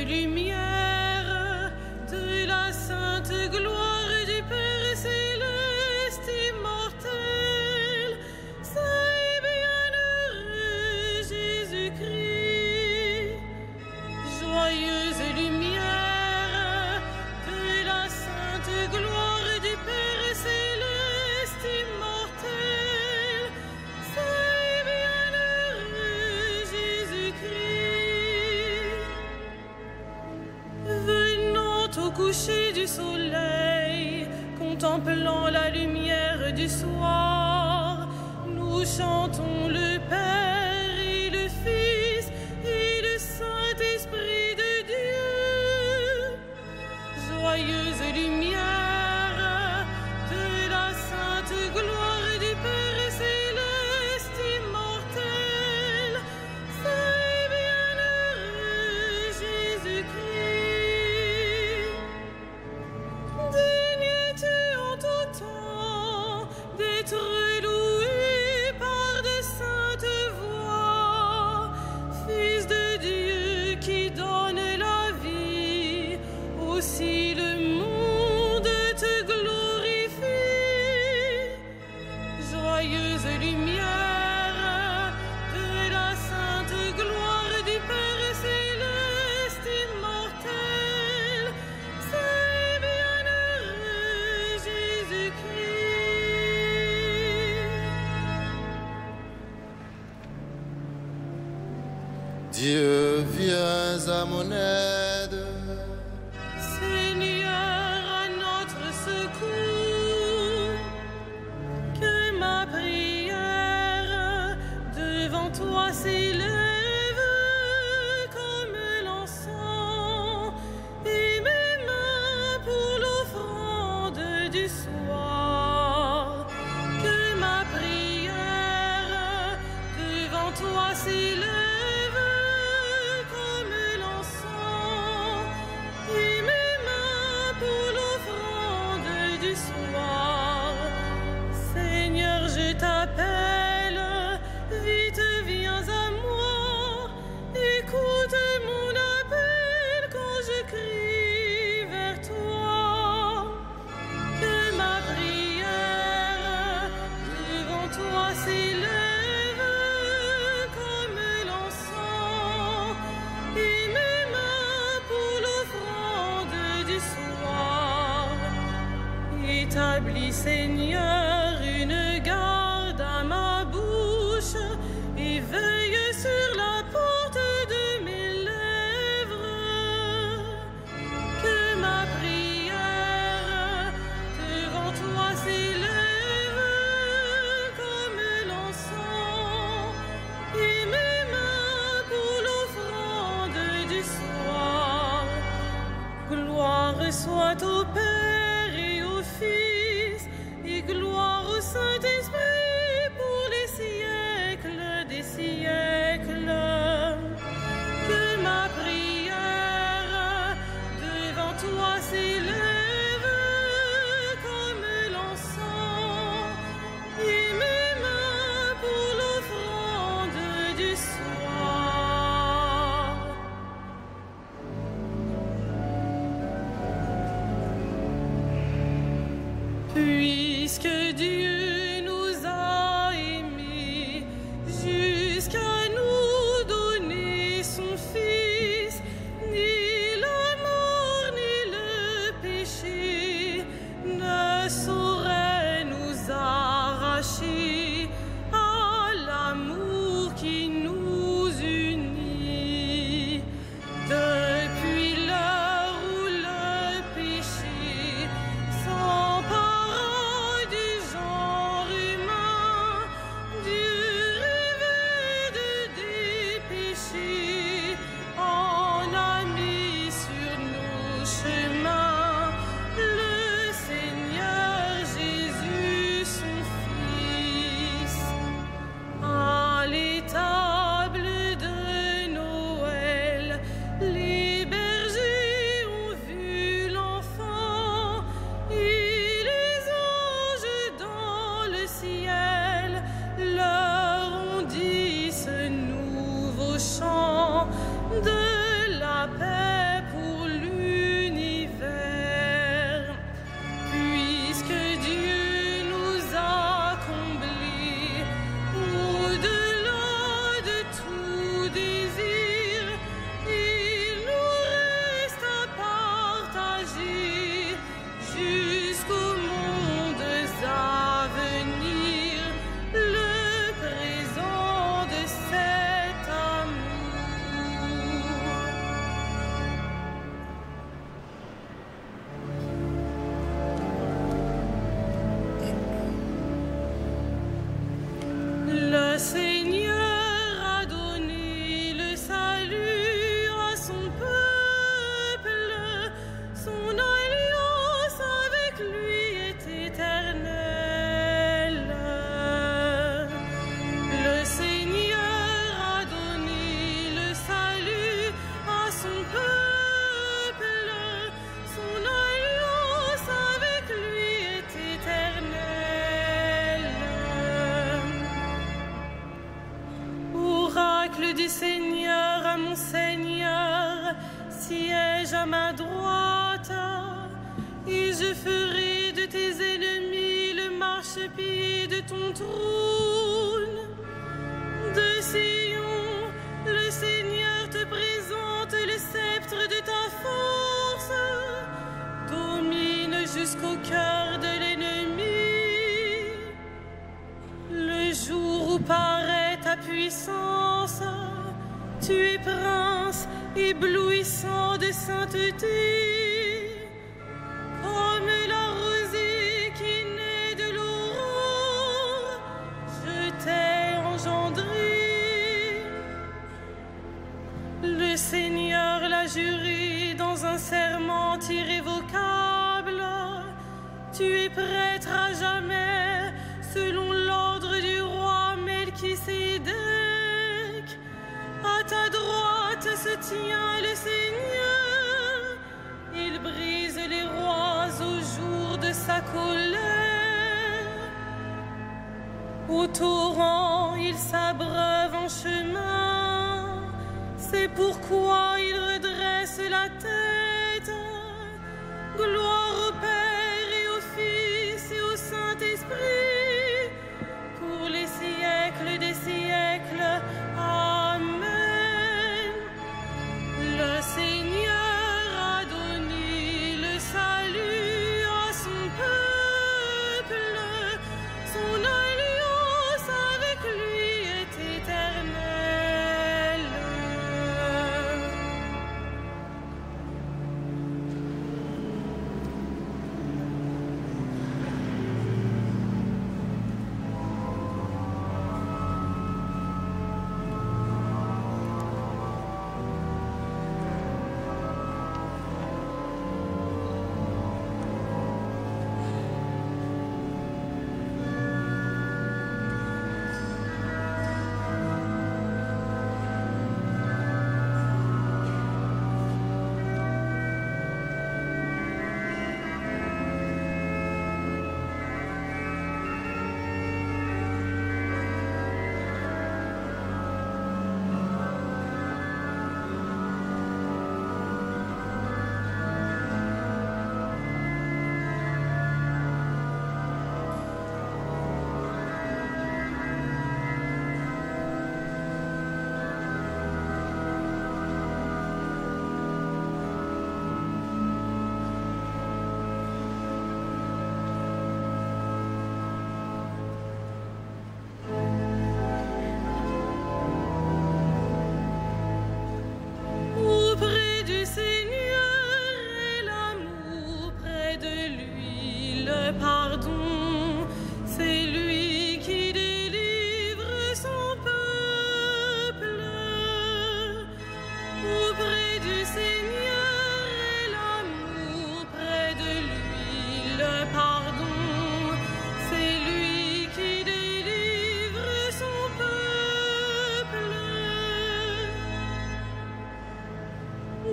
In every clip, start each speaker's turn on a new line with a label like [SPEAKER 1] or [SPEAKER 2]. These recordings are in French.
[SPEAKER 1] lumière de la sainte gloire du Père céleste immortel, saint bienheureux Jésus-Christ. Joyeuse lumière de la sainte gloire du Père céleste immortel, saint bienheureux Jésus-Christ. Venant au coucher du soleil, contemplant la lumière du soir, nous chantons le Père et le Fils et le Saint-Esprit de Dieu. Joyeuse lumière de la sainte gloire du Père céleste immortel, saint bienheureux Jésus-Christ. Digne-tu en tout temps d'être loué par de saintes voix, Fils de Dieu qui donne la vie, aussi le monde te glorifie. Joyeuse lumière de la sainte gloire du Père céleste immortel, saint bienheureux Jésus-Christ.
[SPEAKER 2] Dieu, viens à mon aide.
[SPEAKER 1] Seigneur, à notre secours, que ma prière devant toi s'élève comme l'encens, et mes mains pour l'offrande du soir. Que ma prière devant toi s'élève comme l'encens, et mes mains pour l'offrande du soir. Seigneur, je t'appelle, vite viens à moi, écoute mon appel quand je crie vers toi. Que ma prière devant toi s'élève comme l'encens, et mes mains pour l'offrande du soir. Établis, Seigneur, une garde à ma bouche, et veille sur la porte de mes lèvres. Que ma prière devant toi s'élève comme l'encens, et mes mains pour l'offrande du soir. Gloire soit au Père et au Fils, et gloire Seigneur à mon Seigneur, siège à ma droite, et je ferai de tes ennemis le marchepied de ton trône. De Sion, le Seigneur te présente le sceptre de ta force, domine jusqu'au cœur de l'ennemi. Le jour où paraît ta puissance, tu es prince éblouissant de sainteté, comme la rosée qui naît de l'aurore, je t'ai engendré. Le Seigneur l'a juré dans un serment irrévocable, tu es prêtre à jamais, selon l'ordre du roi Melchisédek. À ta droite se tient le Seigneur, il brise les rois au jour de sa colère. Au torrent, il s'abreuve en chemin, c'est pourquoi il redresse la tête. Gloire au Père et au Fils et au Saint-Esprit, pour les siècles des siècles. Amen. Le Seigneur a donné le salut à son peuple, son alliance avec lui est éternelle.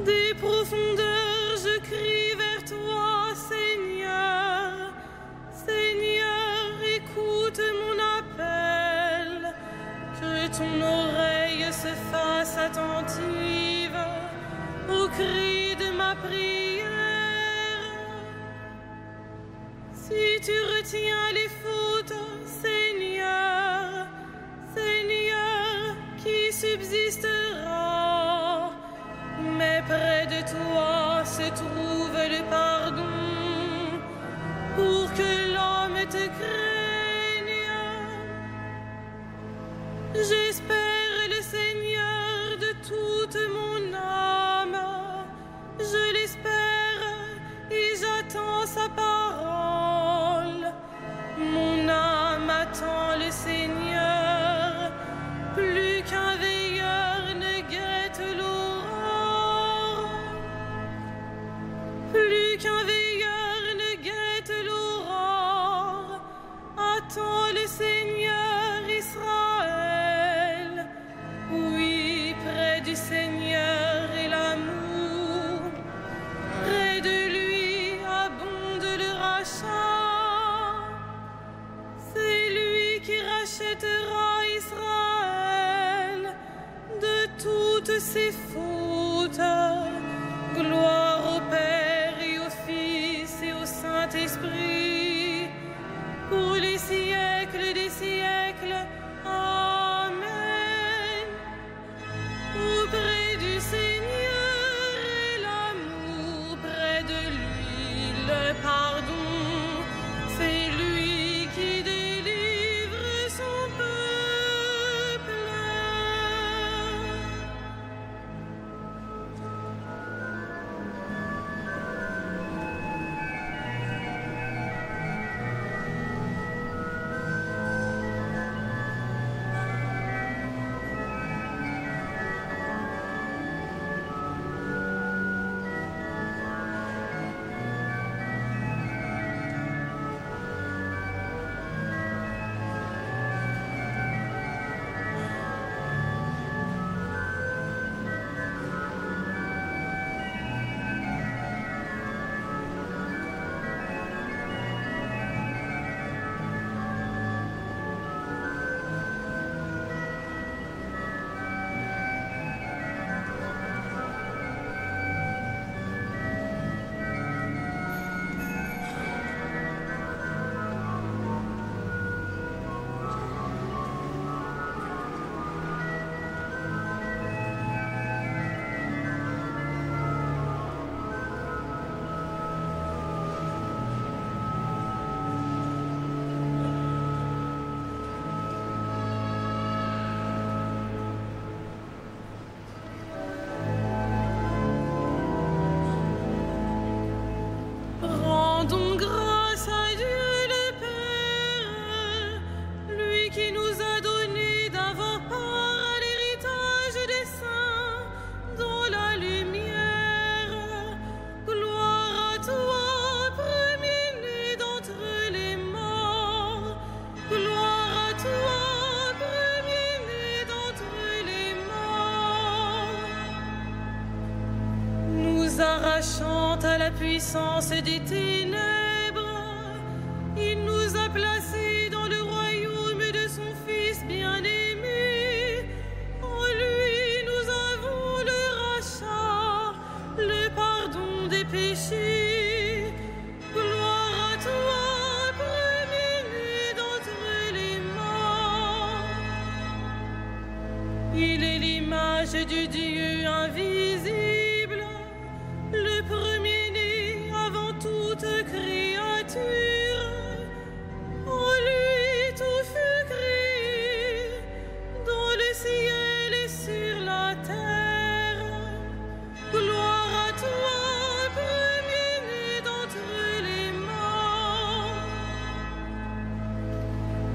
[SPEAKER 1] Des profondeurs, je crie vers toi, Seigneur. Seigneur, écoute mon appel, que ton oreille se fasse attentive au cri de ma prière. Si tu retiens les fautes, Seigneur, Seigneur, qui subsistera? Mais près de toi se trouve le pardon, pour que l'homme te craigne. J'espère le Seigneur de toute mon âme, je l'espère et j'attends sa parole. Mon âme attend le Seigneur, plus qu'un veilleur ne guette l'aurore. Plus qu'un veilleur ne guette l'aurore, attends le Seigneur Israël. Oui, près du Seigneur est l'amour, près de lui abonde le rachat. C'est lui qui rachètera Israël de ses fautes. Gloire au Père et au Fils et au Saint-Esprit, pour les siècles des siècles. Amen. Auprès du Seigneur est l'amour, près de lui le pardon. C'est lui qui délivre son peuple. Rendons grâce à Dieu le Père, lui qui nous a donné d'avoir part à l'héritage des saints dans la lumière. Gloire à toi, premier-né d'entre les morts. Gloire à toi, premier-né d'entre les morts. Nous arrachant à la puissance des ténèbres, il nous a placés dans le royaume de son Fils bien-aimé. En lui nous avons le rachat, le pardon des péchés. Gloire à toi, premier-né d'entre les morts. Il est l'image du Dieu invisible, le premier-né avant toute créature. En lui tout fut créé, dans le ciel et sur la terre. Gloire à toi, premier-né d'entre les morts.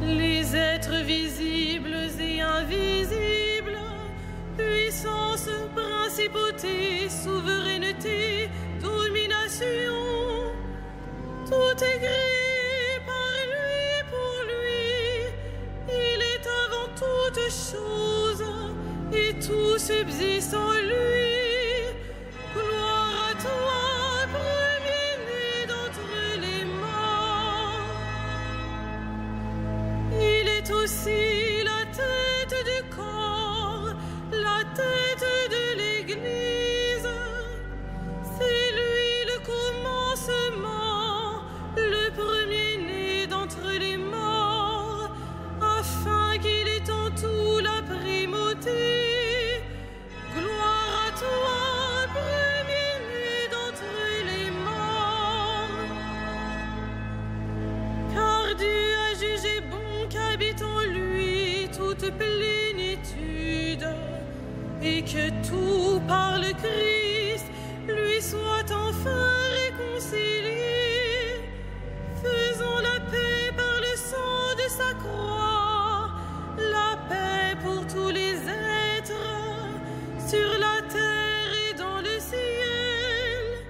[SPEAKER 1] Les êtres visibles et invisibles, puissance, principauté, souveraineté, domination, tout est créé par lui et pour lui. Il est avant toute chose et tout subsiste en lui. Gloire à toi, premier-né d'entre les morts. Il est aussi la tête du corps, la tête de l'Église. C'est lui le commencement, le premier-né d'entre les morts, afin qu'il ait en tout la primauté. Gloire à toi, premier-né d'entre les morts. Car Dieu a jugé bon qu'habite en lui toute plénitude, et que tout par le Christ lui soit enfin réconcilié, faisant la paix par le sang de sa croix, la paix pour tous les êtres, sur la terre et dans le ciel.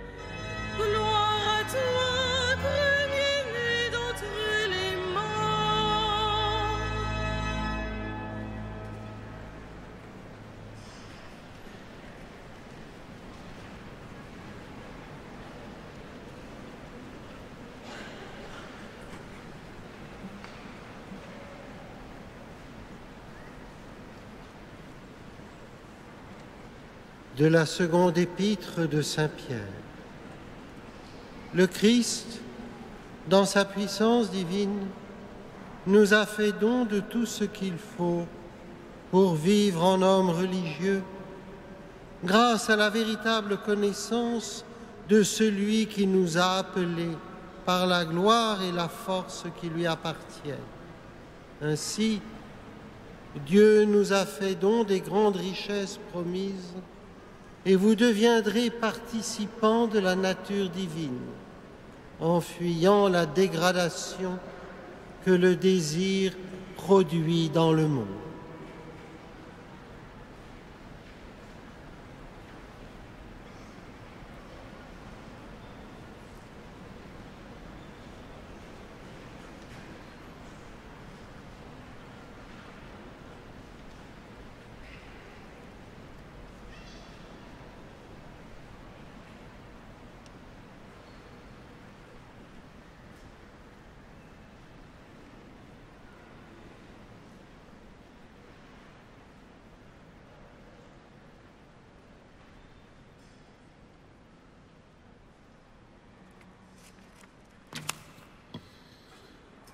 [SPEAKER 1] Gloire à toi, premier-né d'entre les morts.
[SPEAKER 3] de la seconde épître de Saint Pierre. Le Christ, dans sa puissance divine, nous a fait don de tout ce qu'il faut pour vivre en homme religieux, grâce à la véritable connaissance de celui qui nous a appelés par la gloire et la force qui lui appartiennent. Ainsi, Dieu nous a fait don des grandes richesses promises, et vous deviendrez participants de la nature divine, en fuyant la dégradation que le désir produit dans le monde.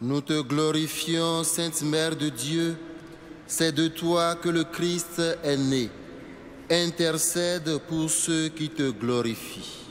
[SPEAKER 2] Nous te glorifions, Sainte Mère de Dieu, c'est de toi que le Christ est né. Intercède pour ceux qui te glorifient.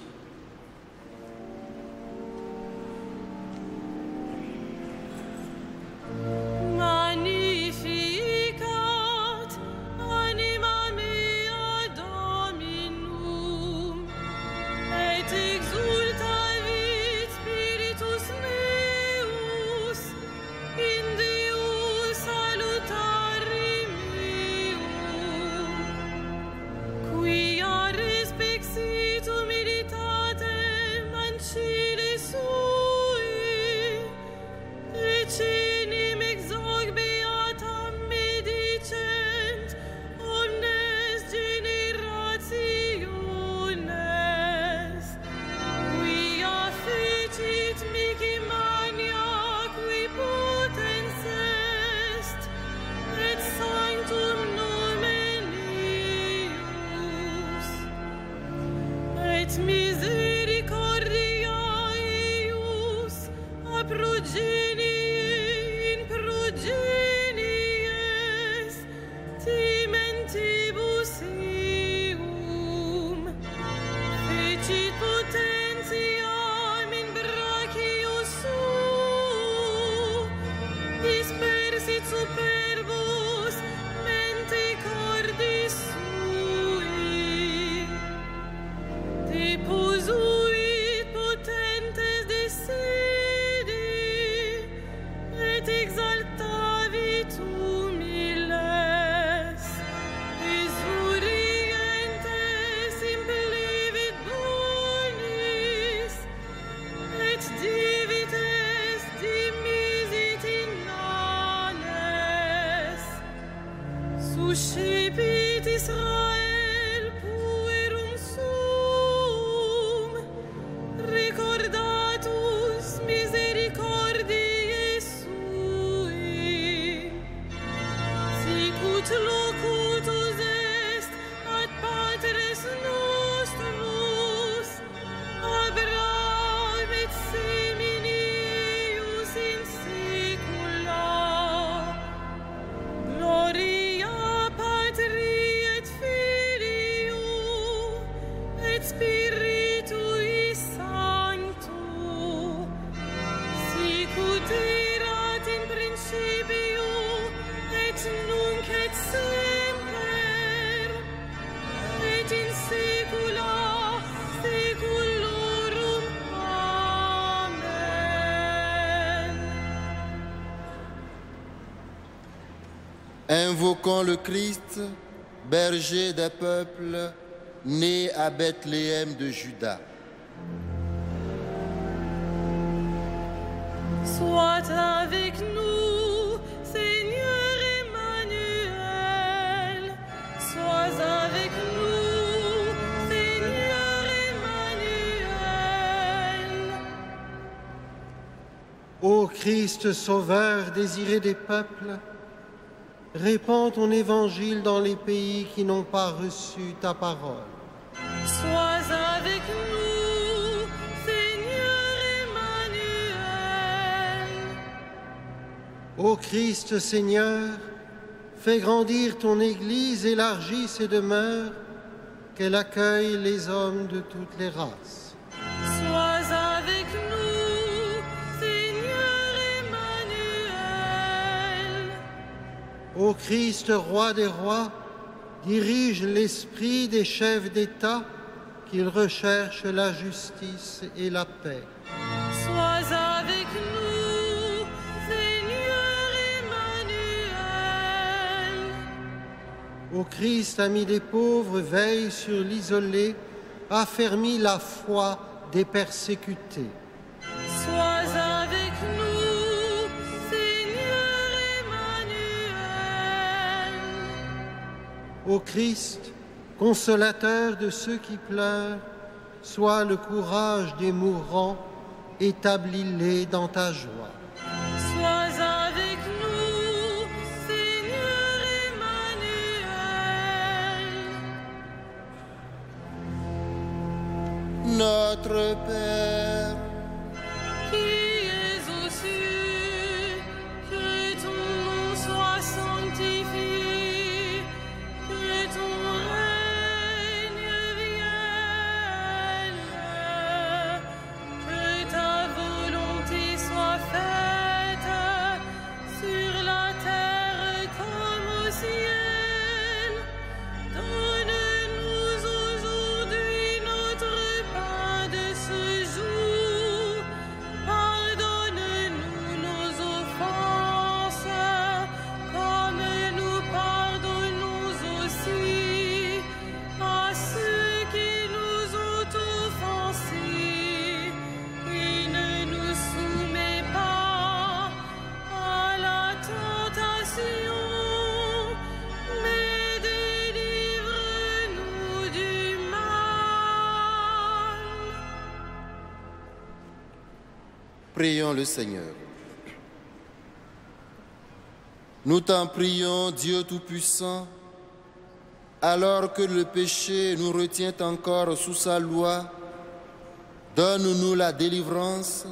[SPEAKER 2] Invoquons le Christ, berger des peuples, né à Bethléem de Juda.
[SPEAKER 1] Sois avec nous, Seigneur Emmanuel. Sois avec nous, Seigneur Emmanuel.
[SPEAKER 3] Ô Christ sauveur désiré des peuples, répands ton évangile dans les pays qui n'ont pas reçu ta parole.
[SPEAKER 1] Sois avec nous, Seigneur Emmanuel.
[SPEAKER 3] Ô Christ Seigneur, fais grandir ton Église, élargis ses demeures, qu'elle accueille les hommes de toutes les races.
[SPEAKER 1] Sois avec nous, Seigneur Emmanuel.
[SPEAKER 3] Ô Christ, roi des rois, dirige l'esprit des chefs d'État, qu'ils recherchent la justice et la paix.
[SPEAKER 1] Sois avec nous, Seigneur Emmanuel.
[SPEAKER 3] Ô Christ, ami des pauvres, veille sur l'isolé, affermis la foi des persécutés.
[SPEAKER 1] Sois avec nous, Seigneur Emmanuel.
[SPEAKER 3] Ô Christ, consolateur de ceux qui pleurent, sois le courage des mourants, établis-les dans ta joie.
[SPEAKER 1] Sois avec nous, Seigneur Emmanuel.
[SPEAKER 2] Notre Père,
[SPEAKER 1] Qui es aux cieux, que ton nom soit sanctifié, que ton règne vienne, que ta volonté soit faite sur la terre comme au ciel. Donne-nous aujourd'hui notre pain de ce jour. Pardonne-nous nos offenses, comme nous pardonnons aussi à ceux qui nous ont offensés. Et ne nous soumets pas à la tentation, mais délivre-nous du mal.
[SPEAKER 2] prions le Seigneur. Nous t'en prions, Dieu Tout-Puissant, alors que le péché nous retient encore sous sa loi, donne-nous la délivrance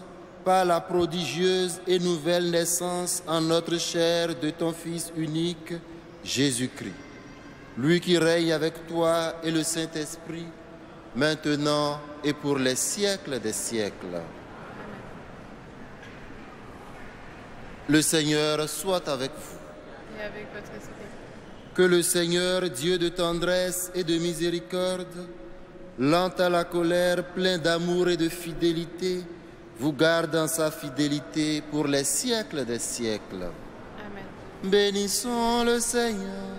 [SPEAKER 2] par la prodigieuse et nouvelle naissance en notre chair de ton Fils unique, Jésus-Christ. Lui qui règne avec toi et le Saint-Esprit, maintenant et pour les siècles des siècles. Le Seigneur soit avec vous.
[SPEAKER 1] Et avec votre esprit.
[SPEAKER 2] Que le Seigneur, Dieu de tendresse et de miséricorde, lent à la colère, plein d'amour et de fidélité, vous garde en sa fidélité pour les siècles des siècles.
[SPEAKER 1] Amen.
[SPEAKER 2] Bénissons le Seigneur.